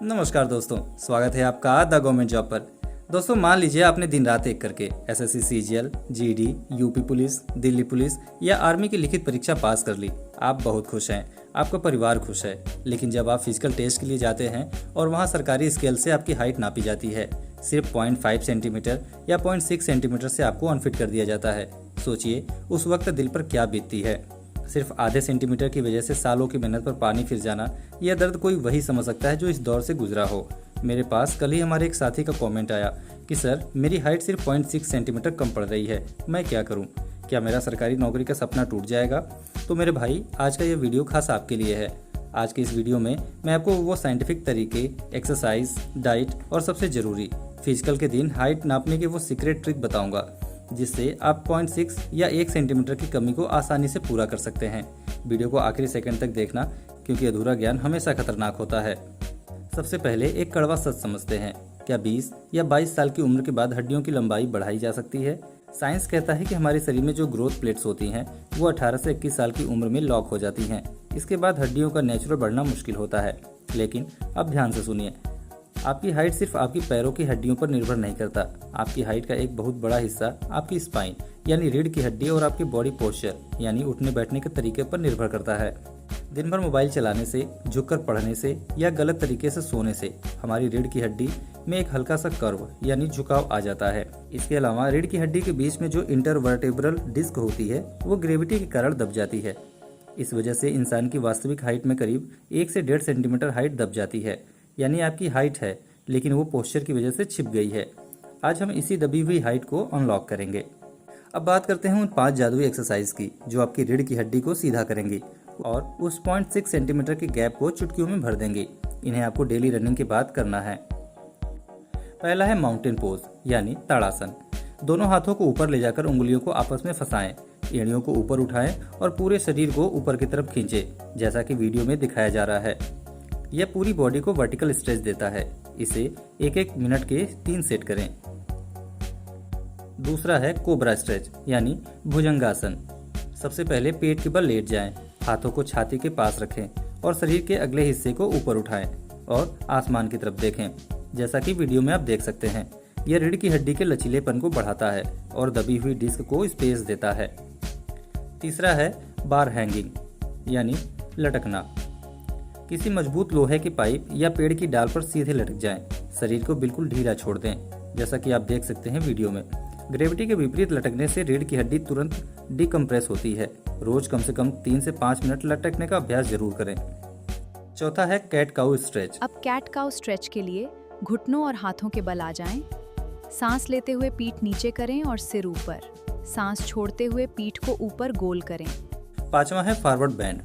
नमस्कार दोस्तों, स्वागत है आपका द गवर्नमेंट जॉब पर। दोस्तों, मान लीजिए आपने दिन रात एक करके SSC, CGL, GD, UP police, Delhi police या आर्मी की लिखित परीक्षा पास कर ली। आप बहुत खुश हैं, आपका परिवार खुश है। लेकिन जब आप फिजिकल टेस्ट के लिए जाते हैं और वहां सरकारी स्केल से आपकी हाइट नापी जाती है, सिर्फ 0.5 सेंटीमीटर या 0.6 सेंटीमीटर से आपको अनफिट कर दिया जाता है। सोचिए उस वक्त दिल पर क्या बीतती है। सिर्फ आधे सेंटीमीटर की वजह से सालों की मेहनत पर पानी फिर जाना, यह दर्द कोई वही समझ सकता है जो इस दौर से गुजरा हो। मेरे पास कल ही हमारे एक साथी का कमेंट आया कि सर, मेरी हाइट सिर्फ 0.6 सेंटीमीटर कम पड़ रही है, मैं क्या करूं? क्या मेरा सरकारी नौकरी का सपना टूट जाएगा? तो मेरे भाई, आज का यह वीडियो खास आपके लिए है। आज के इस वीडियो में मैं आपको वो साइंटिफिक तरीके, एक्सरसाइज, डाइट और सबसे ज़रूरी फिजिकल के दिन हाइट नापने की वो सीक्रेट ट्रिक बताऊंगा, जिससे आप 0.6 या 1 सेंटीमीटर की कमी को आसानी से पूरा कर सकते हैं। वीडियो को आखिरी सेकंड तक देखना, क्योंकि अधूरा ज्ञान हमेशा खतरनाक होता है। सबसे पहले एक कड़वा सच समझते हैं। क्या 20 या 22 साल की उम्र के बाद हड्डियों की लंबाई बढ़ाई जा सकती है? साइंस कहता है कि हमारे शरीर में जो ग्रोथ प्लेट्स होती हैं वो 18 से 21 साल की उम्र में लॉक हो जाती हैं। इसके बाद हड्डियों का नेचुरल बढ़ना मुश्किल होता है। लेकिन अब ध्यान से सुनिए, आपकी हाइट सिर्फ आपकी पैरों की हड्डियों पर निर्भर नहीं करता। आपकी हाइट का एक बहुत बड़ा हिस्सा आपकी स्पाइन यानी रीढ़ की हड्डी और आपकी बॉडी पोस्चर यानी उठने बैठने के तरीके पर निर्भर करता है। दिन भर मोबाइल चलाने से, झुककर पढ़ने से या गलत तरीके से सोने से हमारी रीढ़ की हड्डी में एक हल्का सा कर्व यानी झुकाव आ जाता है। इसके अलावा रीढ़ की हड्डी के बीच में जो इंटरवर्टेब्रल डिस्क होती है वो ग्रेविटी के कारण दब जाती है। इस वजह से इंसान की वास्तविक हाइट में करीब 1 से 1.5 सेंटीमीटर हाइट दब जाती है। यानी आपकी हाइट है, लेकिन वो पोस्चर की वजह से छिप गई है। आज हम इसी दबी हुई हाइट को अनलॉक करेंगे। अब बात करते हैं उन 5 जादुई एक्सरसाइज की जो आपकी रीढ़ की हड्डी को सीधा करेंगी और उस 0.6 सेंटीमीटर के गैप को चुटकियों में भर देंगे। इन्हें आपको डेली रनिंग के बाद करना है। पहला है माउंटेन पोज यानी ताड़ासन। दोनों हाथों को ऊपर ले जाकर उंगलियों को आपस में फंसाएं, एड़ियों को ऊपर उठाएं और पूरे शरीर को ऊपर की तरफ खींचें, जैसा कि वीडियो में दिखाया जा रहा है। यह पूरी बॉडी को वर्टिकल स्ट्रेच देता है। इसे 1-1 मिनट के 3 सेट करें। दूसरा है कोबरा स्ट्रेच यानी भुजंगासन। सबसे पहले पेट के बल लेट जाएं, हाथों को छाती के पास रखें और शरीर के अगले हिस्से को ऊपर उठाएं और आसमान की तरफ देखें, जैसा कि वीडियो में आप देख सकते हैं। यह रीढ़ की हड्डी के लचीलेपन को बढ़ाता है और दबी हुई डिस्क को स्पेस देता है। तीसरा है बार हैंगिंग यानी लटकना। किसी मजबूत लोहे की पाइप या पेड़ की डाल पर सीधे लटक जाएं। शरीर को बिल्कुल ढीला छोड़ दें, जैसा कि आप देख सकते हैं वीडियो में। ग्रेविटी के विपरीत लटकने से रीढ़ की हड्डी तुरंत डिकम्प्रेस होती है। रोज कम से कम 3 से 5 मिनट लटकने का अभ्यास जरूर करें। चौथा है कैट काउ स्ट्रेच। अब कैट काउ स्ट्रेच के लिए घुटनों और हाथों के बल आ जाएं। सांस लेते हुए पीठ नीचे करें और सिर ऊपर। सांस छोड़ते हुए पीठ को ऊपर गोल करें। पांचवा है फॉरवर्ड बेंड।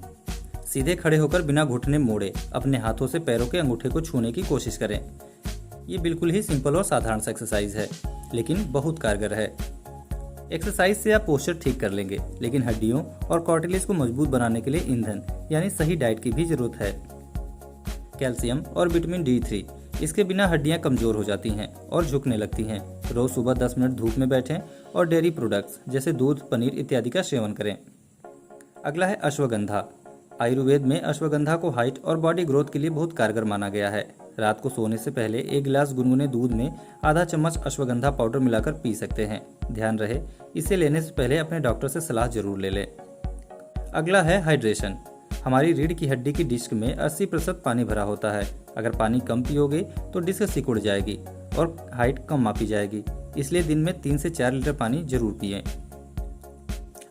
सीधे खड़े होकर बिना घुटने मोड़े अपने हाथों से पैरों के अंगूठे को छूने की कोशिश करें। ये बिल्कुल ही सिंपल और साधारण सा एक्सरसाइज है, लेकिन बहुत कारगर है। एक्सरसाइज से आप पोस्चर ठीक कर लेंगे, लेकिन हड्डियों और कार्टिलेज को मजबूत बनाने के लिए ईंधन यानी सही डाइट की भी जरूरत है। कैल्शियम और विटामिन D3, इसके बिना हड्डियां कमजोर हो जाती हैं और झुकने लगती हैं। रोज सुबह 10 मिनट धूप में बैठें और डेयरी प्रोडक्ट्स जैसे दूध, पनीर इत्यादि का सेवन करें। अगला है अश्वगंधा। आयुर्वेद में अश्वगंधा को हाइट और बॉडी ग्रोथ के लिए बहुत कारगर माना गया है। रात को सोने से पहले 1 गिलास गुनगुने दूध में आधा चम्मच अश्वगंधा पाउडर मिलाकर पी सकते हैं। ध्यान रहे, इसे लेने से पहले अपने डॉक्टर से सलाह जरूर ले लें। अगला है हाइड्रेशन। हमारी रीढ़ की हड्डी की डिस्क में 80% पानी भरा होता है। अगर पानी कम पियोगे तो डिस्क सिकुड़ जाएगी और हाइट कम मापी जाएगी। इसलिए दिन में 3 से 4 लीटर पानी जरूर पिएं।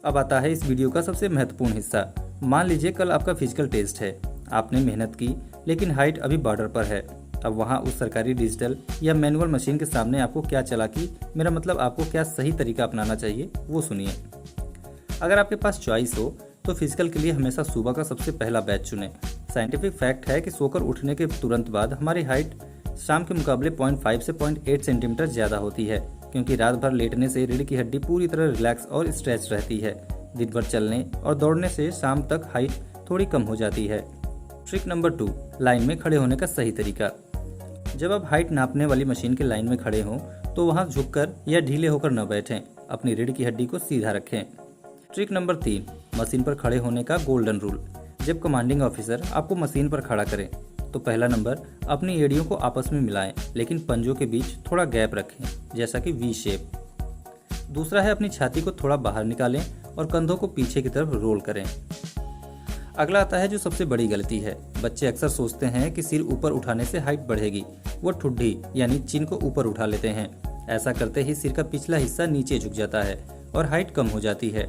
अब आता है इस वीडियो का सबसे महत्वपूर्ण हिस्सा। मान लीजिए कल आपका फिजिकल टेस्ट है। आपने मेहनत की, लेकिन हाइट अभी बॉर्डर पर है। अब वहाँ उस सरकारी डिजिटल या मैनुअल मशीन के सामने आपको क्या चालाकी, मेरा मतलब आपको क्या सही तरीका अपनाना चाहिए, वो सुनिए। अगर आपके पास चॉइस हो तो फिजिकल के लिए हमेशा सुबह का सबसे पहला बैच चुनें। साइंटिफिक फैक्ट है कि सोकर उठने के तुरंत बाद हमारी हाइट शाम के मुकाबले 0.5 से 0.8 सेंटीमीटर ज़्यादा होती है, क्योंकि रात भर लेटने से रीढ़ की हड्डी पूरी तरह रिलैक्स और स्ट्रेच रहती है। दिन भर चलने और दौड़ने से शाम तक हाइट थोड़ी कम हो जाती है। ट्रिक नंबर 2, लाइन में खड़े होने का सही तरीका। जब आप हाइट नापने वाली मशीन के लाइन में खड़े हों तो वहां झुककर या ढीले होकर न बैठें। अपनी रीढ़ की हड्डी को सीधा रखें। ट्रिक नंबर 3, मशीन पर खड़े होने का गोल्डन रूल। जब कमांडिंग ऑफिसर आपको मशीन पर खड़ा करें तो पहला नंबर, अपनी एड़ियों को आपस में मिलाएं लेकिन पंजों के बीच थोड़ा गैप रखें, जैसा कि वी शेप। दूसरा है अपनी छाती को थोड़ा बाहर निकालें और कंधों को पीछे की तरफ रोल करें। अगला आता है जो सबसे बड़ी गलती है। बच्चे अक्सर सोचते हैं कि सिर ऊपर उठाने से हाइट बढ़ेगी। वो ठुड्डी यानी चिन को ऊपर उठा लेते हैं। ऐसा करते ही सिर का पिछला हिस्सा नीचे झुक जाता है और हाइट कम हो जाती है।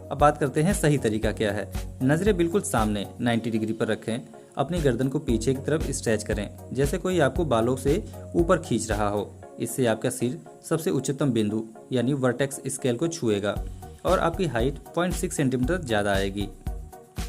अब बात करते हैं सही तरीका क्या है। नजरें बिल्कुल सामने 90 डिग्री पर रखें। अपनी गर्दन को पीछे की तरफ स्ट्रेच करें, जैसे कोई आपको बालों से ऊपर खींच रहा हो। इससे आपका सिर सबसे उच्चतम बिंदु यानी वर्टेक्स स्केल को छुएगा और आपकी हाइट 0.6 सेंटीमीटर ज़्यादा आएगी।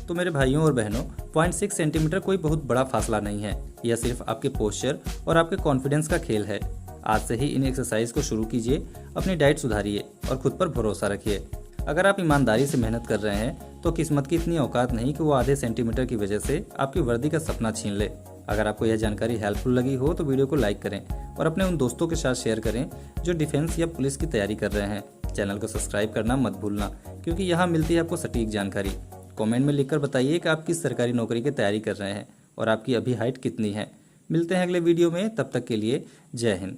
तो मेरे भाइयों और बहनों, 0.6 सेंटीमीटर कोई बहुत बड़ा फासला नहीं है। यह सिर्फ आपके पोस्चर और आपके कॉन्फिडेंस का खेल है। आज से ही इन एक्सरसाइज को शुरू कीजिए, अपनी डाइट सुधारिए और खुद पर भरोसा रखिए। अगर आप ईमानदारी से मेहनत कर रहे हैं तो किस्मत की इतनी औकात नहीं कि वो आधे सेंटीमीटर की वजह से आपकी वर्दी का सपना छीन ले। अगर आपको यह जानकारी हेल्पफुल लगी हो तो वीडियो को लाइक करें और अपने उन दोस्तों के साथ शेयर करें जो डिफेंस या पुलिस की तैयारी कर रहे हैं। चैनल को सब्सक्राइब करना मत भूलना, क्योंकि यहाँ मिलती है आपको सटीक जानकारी। कमेंट में लिखकर बताइए कि आप किस सरकारी नौकरी की तैयारी कर रहे हैं और आपकी अभी हाइट कितनी है। मिलते हैं अगले वीडियो में, तब तक के लिए जय हिंद।